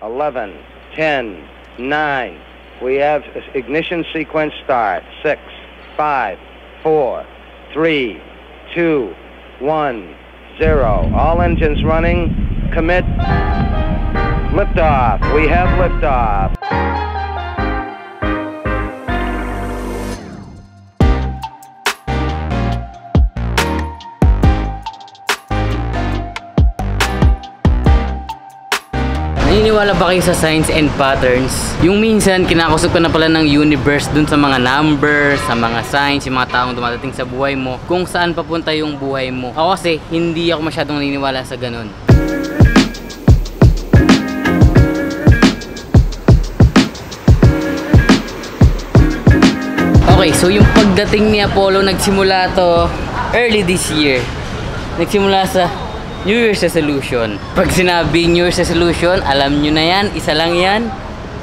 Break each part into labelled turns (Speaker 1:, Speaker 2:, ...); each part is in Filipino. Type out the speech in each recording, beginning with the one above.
Speaker 1: 11, 10, 9. We have ignition sequence start. 6, 5, 4, 3, 2, 1, 0. All engines running. Commit. Liftoff. We have liftoff.
Speaker 2: Naniniwala ba kayo sa signs and patterns? Yung minsan, kinakusap ka na pala ng universe dun sa mga numbers, sa mga signs, yung mga taong dumadating sa buhay mo, kung saan papunta yung buhay mo. Ako kasi, hindi ako masyadong naniniwala sa ganun. Okay, so yung pagdating ni Apollo, nagsimula to early this year. Nagsimula sa New Year's resolution. Pag sinabing New Year's resolution, alam nyo na yan, isa lang yan,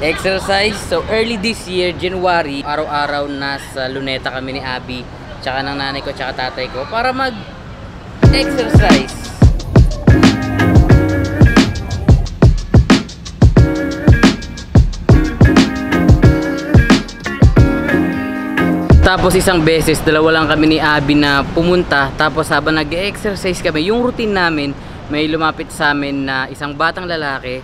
Speaker 2: exercise. So early this year, January, araw-araw nasa Luneta kami ni Abby, tsaka ng nanay ko, tsaka tatay ko, para mag-exercise. Tapos isang beses, dalawa lang kami ni Abby na pumunta. Tapos habang nag-exercise kami, yung routine namin, may lumapit sa amin na isang batang lalaki.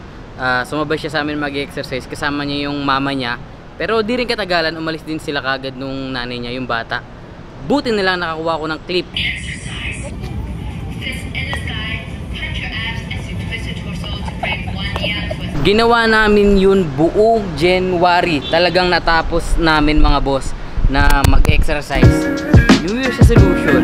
Speaker 2: Sumabay siya sa amin mag-exercise, kasama niya yung mama niya. Pero di rin katagalan, umalis din sila kagad nung nanay niya, yung bata. Buti nila nakakuha ko ng clip. Ginawa namin yun buong January. Talagang natapos namin, mga boss, na mag-exercise. New Year's resolution.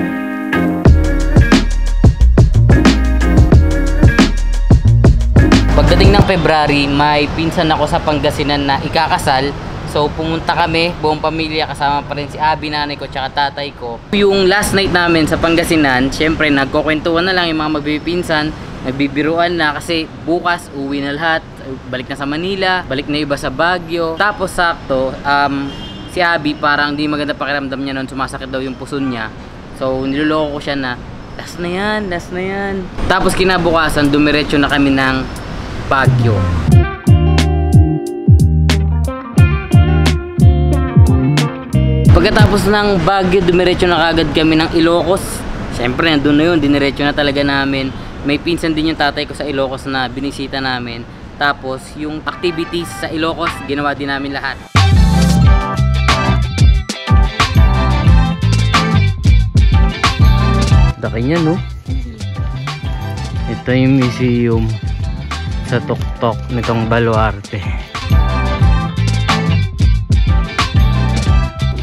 Speaker 2: Pagdating ng February, may pinsan ako sa Pangasinan na ikakasal. So pumunta kami, buong pamilya, kasama pa rin si Abby, nanay ko, tsaka tatay ko. Yung last night namin sa Pangasinan, syempre nagkukwentuhan na lang yung mga magbibinsan, nagbibiruan na kasi bukas uwi na lahat, balik na sa Manila, balik na iba sa Baguio. Tapos sakto, si Abby parang di maganda pakiramdam niya noon, sumasakit daw yung puson niya. So niloloko ko siya na last na yan, last na yan. Tapos kinabukasan, dumiretso na kami ng Baguio. Pagkatapos ng Baguio, dumiretso na kagad kami ng Ilocos. Siyempre nandun na yun, diniretso na talaga namin. May pinsan din yung tatay ko sa Ilocos na binisita namin. Tapos yung activities sa Ilocos, ginawa din namin lahat. Laki niya, no? Ito yung museum sa tuktok nitong Baluarte.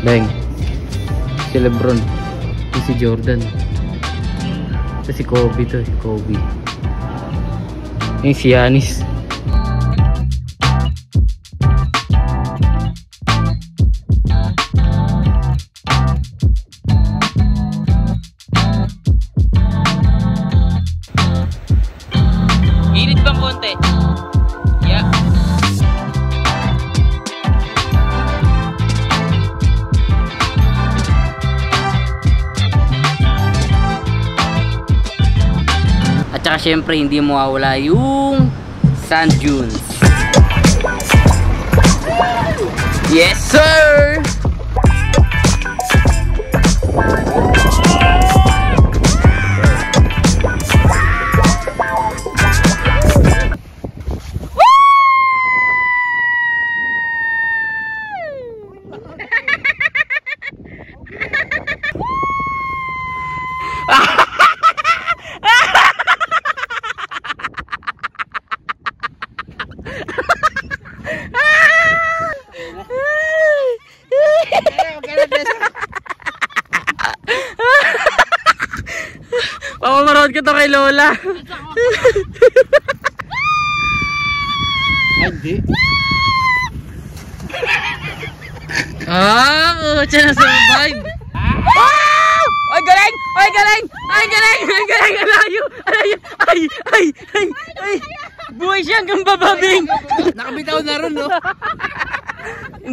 Speaker 2: Bang, si Lebron, si Jordan, ito si Kobe, to si Kobe, yung si Giannis. Init bang konti? Yeah. At saka syempre hindi mawawala yung sand dunes. Yes sir! Pamamarod ko to kay Lola. Hindi. Siya na survive. Ay galing! Ay galing! Ay galing! Ay galing! Alayo! Alayo! Ay! Buhay siya hanggang bababing! Nakabitaw na ron, no?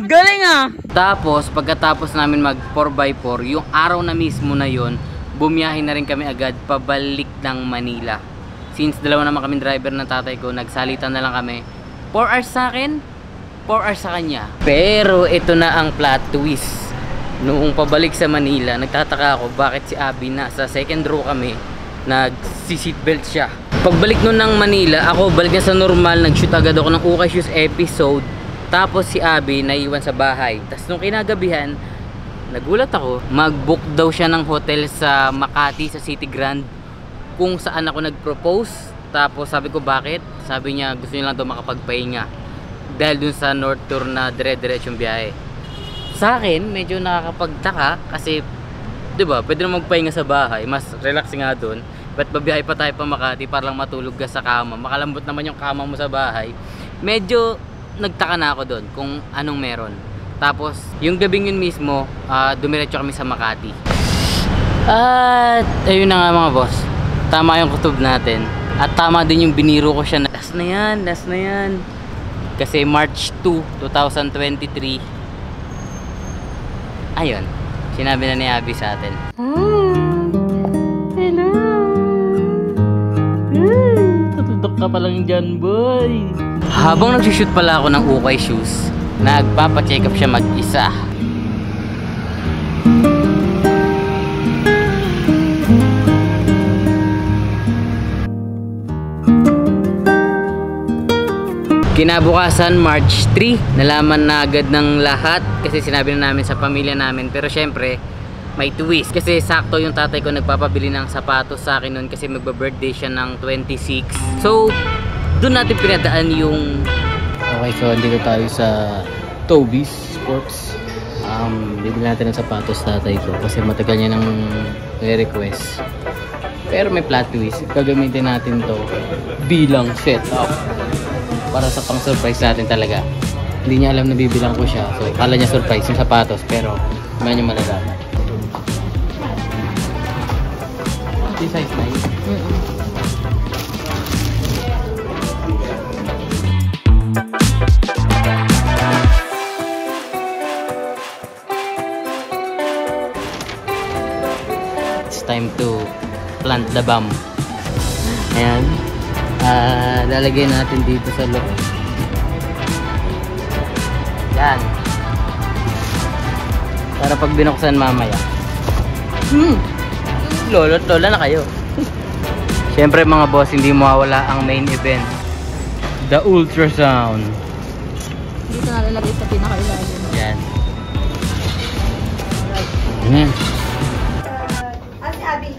Speaker 2: Galing ah! Tapos, pagkatapos namin mag 4x4, yung araw na mismo na yon, bumiyahin na rin kami agad pabalik ng Manila. Since dalawa naman kami driver ng tatay ko, nagsalita na lang kami, 4 hours sa akin, 4 hours sa kanya. Pero ito na ang plot twist. Noong pabalik sa Manila, nagtataka ako bakit si Abby nasa second row kami, nag-seatbelt siya. Pagbalik nun ng Manila, ako balik na sa normal, nag-shoot agad ako ng Ukay Shoes episode. Tapos si Abby naiwan sa bahay. Tapos nung kinagabihan, nagulat ako, mag-book daw siya ng hotel sa Makati, sa City Grand, kung saan ako nag-propose. Tapos sabi ko bakit? Sabi niya gusto niya lang daw makapagpahinga dahil dun sa North Tour na dire-diretsong biyahe. Sa akin, medyo nakakapagtaka kasi 'di ba, pwede na magpahinga sa bahay, mas relax nga doon. But babiyahe pa tayo pa Makati para lang matulog ka sa kama. Makalambot naman yung kama mo sa bahay. Medyo nagtaka na ako doon kung anong meron. Tapos, yung gabing yun mismo, dumiretso kami sa Makati. At ayun na nga mga boss. Tama yung kutob natin. At tama din yung biniro ko siya na last na yan. Kasi March 2, 2023. Ayun, sinabi na ni Abby sa atin. Hello. Tututok ka pa lang dyan, boy. Habang nagsushoot pala ako ng Ukay Shoes, nagpapacheck up siya mag-isa. Kinabukasan, March 3, nalaman na agad ng lahat kasi sinabi na namin sa pamilya namin. Pero syempre, may twist kasi sakto yung tatay ko nagpapabili ng sapatos sa akin noon kasi magba-birthday siya ng 26. So, doon natin pinadaan yung... Okay, so dito tayo sa Toby's Sports. Bibili natin ng sapatos tatay ko kasi matagal niya nang request. Pero may plot twist. Gagamitin natin to bilang setup para sa pang surprise natin talaga. Hindi niya alam na bibilang ko siya. So, kala niya surprise yung sapatos pero may niya malalaman. This size na yun. It's time to plant the bomb. Ayan. Lalagay natin dito sa loob. Yan. Para pag binuksan mamaya. Lolo't lola na kayo. Siyempre mga boss, hindi mawawala ang main event. The ultrasound.
Speaker 3: Dito nalalagay sa pinakailalim.
Speaker 2: Yan. Ayan.
Speaker 3: Ate Abby.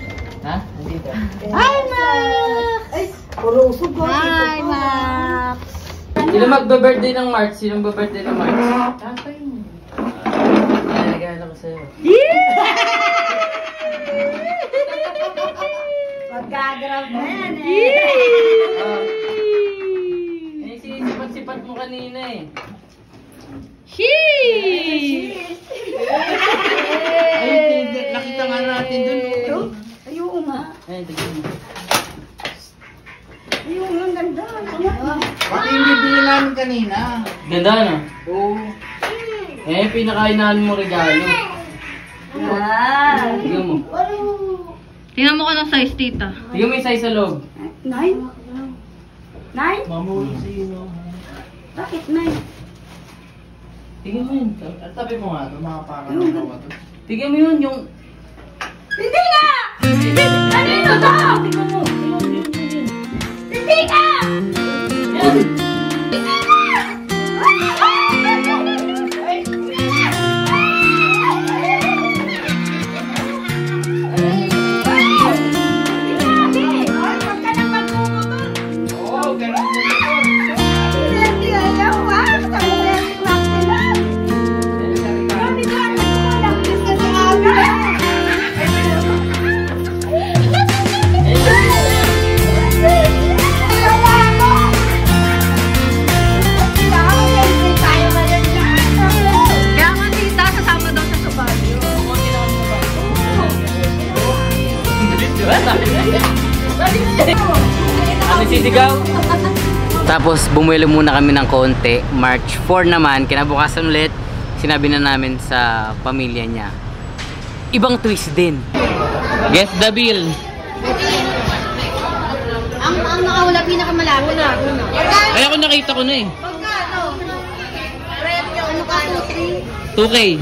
Speaker 2: Ha? Dito.
Speaker 3: Hi, Max! Ay, puro usog ko. Hi, Max!
Speaker 2: Sino magbe-birthday ng March? Sino magbe-birthday ng March?
Speaker 3: Tatay mo.
Speaker 2: Nalagyan ako sa'yo.
Speaker 3: Magkagrab na yan eh.
Speaker 2: Eh, sinisipat-sipat mo kanina eh.
Speaker 3: Sheesh!
Speaker 2: Ay, nakita nga natin dun.
Speaker 3: Ayun nga.
Speaker 2: Ay, tignan mo.
Speaker 3: Ayun nga, ang ganda.
Speaker 4: Pati yung bibili namin kanina.
Speaker 2: Ganda na.
Speaker 4: Oo.
Speaker 2: Eh, pinakainahan mo regalo.
Speaker 3: Ah.
Speaker 2: Tignan mo.
Speaker 3: Tingnan mo ko ng size, tita.
Speaker 2: Tignan mo yung size sa loob.
Speaker 3: 9? 9?
Speaker 4: Mamuli sino.
Speaker 3: Bakit 9?
Speaker 2: Tignan mo yun.
Speaker 4: At tabi mo nga ito, mga parang nakawa ito.
Speaker 2: Tignan mo yun, yung...
Speaker 3: Hindi nga! Kanino to?
Speaker 2: Tignan mo.
Speaker 3: Hindi nga!
Speaker 2: Yan.
Speaker 3: Hindi nga!
Speaker 4: Oo, ganun po ito.
Speaker 3: Kaya nga tita, sasama daw siya sa Baguio.
Speaker 2: Ano sisigaw? Tapos bumuelo muna kami ng konti. March 4 naman, kinabukasan ulit, sinabi na namin sa pamilya niya. Ibang twist din. Guess the bill.
Speaker 3: Ang Pinakaula, pinakamalabo na.
Speaker 2: Ay, ako nakita ko na eh.
Speaker 3: Pagkano? Premyo. Ano ka, 2-3?
Speaker 2: 2K.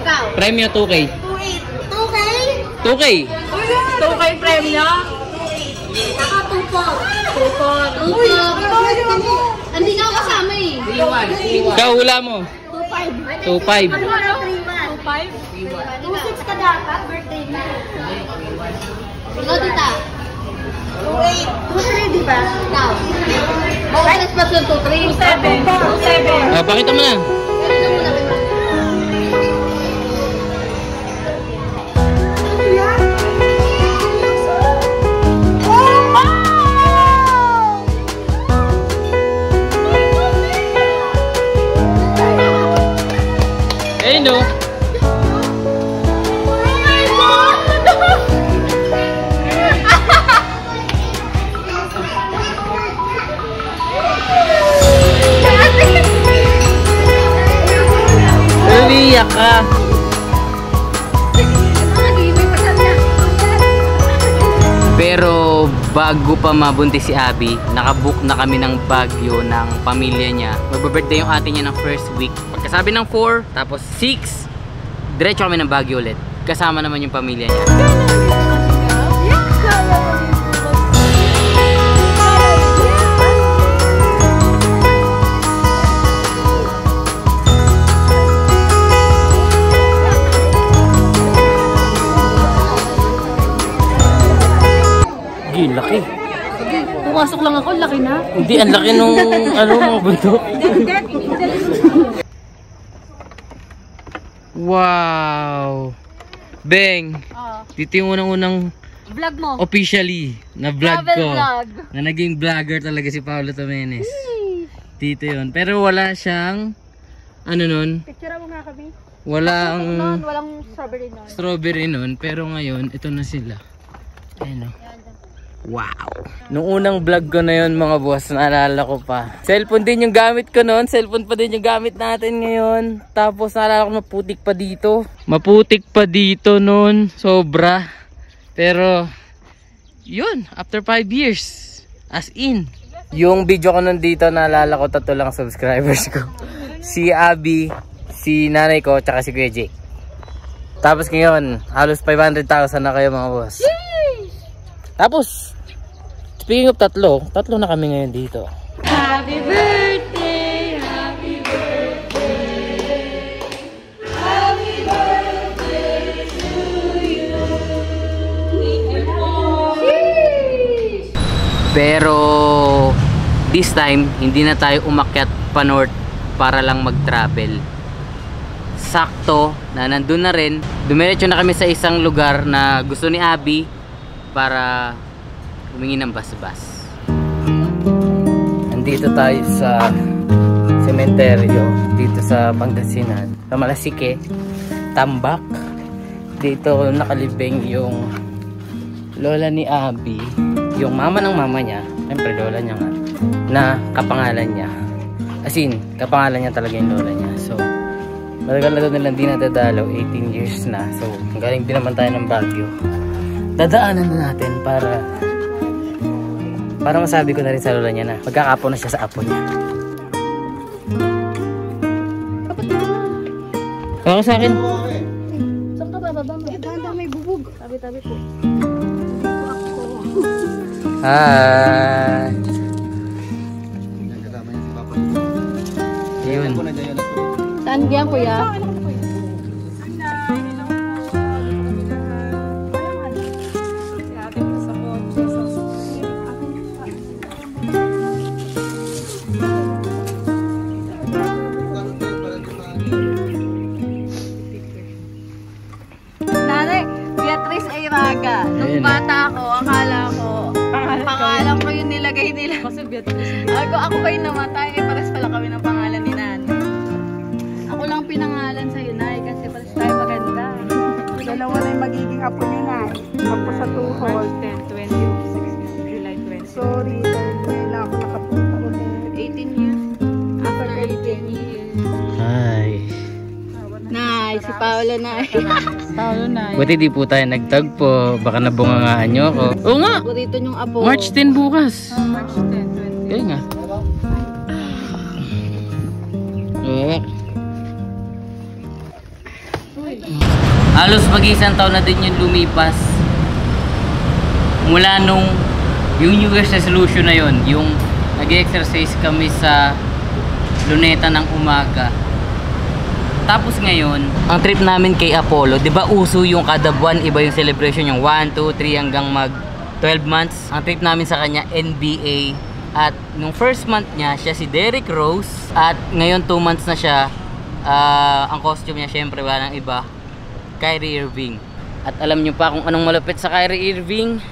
Speaker 3: Ikaw?
Speaker 2: Premyo 2K.
Speaker 3: 2-8. 2K?
Speaker 2: 2K.
Speaker 3: 2K premyo? 2-8. Saka 2-4. 2-4. Uy, hindi ka kasama eh.
Speaker 2: 3-1. Ikaw, hula mo. 2-5.
Speaker 3: 2-5. 2-6 ka dapat, birthday na. Ikaw, tita? 2-8. 2-3, di ba? Ikaw? Bakit mas yung 2-3? 2-7.
Speaker 2: Pakita mo na. Ayun no. Umiyak ka. Pero bago pa mabuntis si Abby, nakabook na kami ng Baguio ng pamilya niya. Magbe-birthday yung ate niya ng first week. Pagkasabi ng 4, tapos 6, diretso kami ng Baguio ulit. Kasama naman yung pamilya niya. Laki.
Speaker 3: Pumasok lang ako, laki na.
Speaker 2: Hindi, ang laki nung mga bundok. Wow! Beng! Dito yung unang-unang
Speaker 3: Vlog mo.
Speaker 2: officially na vlog
Speaker 3: Travel
Speaker 2: ko.
Speaker 3: vlog.
Speaker 2: Na naging vlogger talaga si Paolo Tomenes. Dito yun. Pero wala siyang, ano nun?
Speaker 3: Picture mo nga kami.
Speaker 2: Walang
Speaker 3: Walang strawberry nun.
Speaker 2: strawberry nun. Pero ngayon, ito na sila. Ayan o. Wow! Nung unang vlog ko na yun mga boss, naalala ko pa. Cellphone din yung gamit ko noon. Cellphone pa din yung gamit natin ngayon. Tapos naalala ko maputik pa dito. Maputik pa dito noon. Sobra. Pero, yun. After 5 years. As in. Yung video ko nun dito, naalala ko 3 lang subscribers ko. Si Abby, si nanay ko, tsaka si Kuya Jake. Tapos ngayon, halos 500,000 na kayo mga boss. Tapos, speaking of 3 na kami ngayon dito.
Speaker 3: Happy birthday, happy birthday, happy birthday to you.
Speaker 2: Pero, this time, hindi na tayo umakyat pa north para lang mag-travel. Sakto na nandun na rin. Dumiretso na kami sa isang lugar na gusto ni Abby para humingi ng bas-bas. Nandito tayo sa sementeryo dito sa Pangasinan, sa Malasike, Tambak. Dito nakalibing yung lola ni Abby, yung mama ng mama niya, siyempre lola niya nga, na kapangalan niya. As in, kapangalan niya talaga yung lola niya. So, matagal na doon nilang di nadadalaw, 18 years na. So, galing din naman tayo ng Baguio. Dadaanan na natin para masabi ko na rin sa lola niya na magkakapo na siya sa apo niya. Ako sa akin.
Speaker 3: Saan ka bababa mo? Tanda may bubog. Tabi-tabi po.
Speaker 2: Hi. Yun.
Speaker 3: Saan diyan kuya? Nung bata ako, akala ko, pangalan ko yung nilagay nila. Ako ba yung namatay? Pares pala kami ng pangalan ni Nanay. Ako lang pinangalan sa'yo, Nay, kasi pares tayo maganda.
Speaker 5: Dalawa na yung magiging apo niyo, Nay. Apo sa tuhod.
Speaker 3: 10, 26, July 20.
Speaker 5: Sorry, dahil ngayon lang ako nakapunta ulit.
Speaker 3: 18 years. After 18 years.
Speaker 2: Hi.
Speaker 3: Nay, Nay. Si Paolo, Nay. Paolo, Nay.
Speaker 2: Buti di po tayo nagtagpo. Baka nabungangaan nyo ako. Oo nga!
Speaker 3: Paborito niyong apo.
Speaker 2: March 10 bukas.
Speaker 3: March 10, 20.
Speaker 2: Kaya nga. Halos mag-isang taon na din yung lumipas. Mula nung yung New Year's resolution na yon, yung nag-exercise kami sa Luneta ng umaga. Tapos ngayon, ang trip namin kay Apollo, 'di ba uso yung kada buwan iba yung celebration, yung 1, 2, 3 hanggang mag 12 months. Ang trip namin sa kanya NBA, at nung first month niya siya si Derrick Rose, at ngayon 2 months na siya. Ang costume niya syempre wala nang iba, Kyrie Irving. At alam niyo pa kung anong malupit sa Kyrie Irving?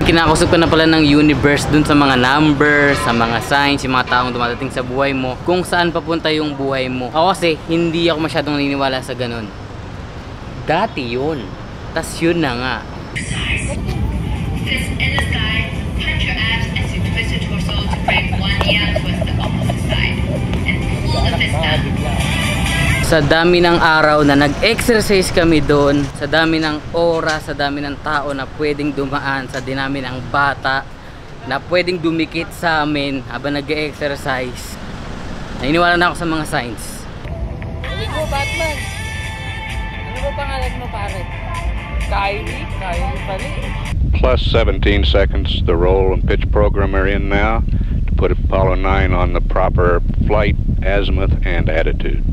Speaker 2: Kinakusap ko na pala ng universe dun sa mga numbers, sa mga signs, yung mga taong dumadating sa buhay mo, kung saan papunta yung buhay mo. Ako kasi hindi ako masyadong naniniwala sa ganun. Dati yun, tas yun na nga. Sa dami ng araw na nag-exercise kami doon, sa dami ng oras, sa dami ng tao na pwedeng dumaan, sa dinami ng bata na pwedeng dumikit sa amin habang nag-exercise, naniniwala na ako sa mga signs. Hindi ko, Batman. Ano ba pangalan mo, pare? Kyrie? Kyrie pala.
Speaker 6: Plus 17 seconds. The roll and pitch program are in now to put Apollo 9 on the proper flight, azimuth, and attitude.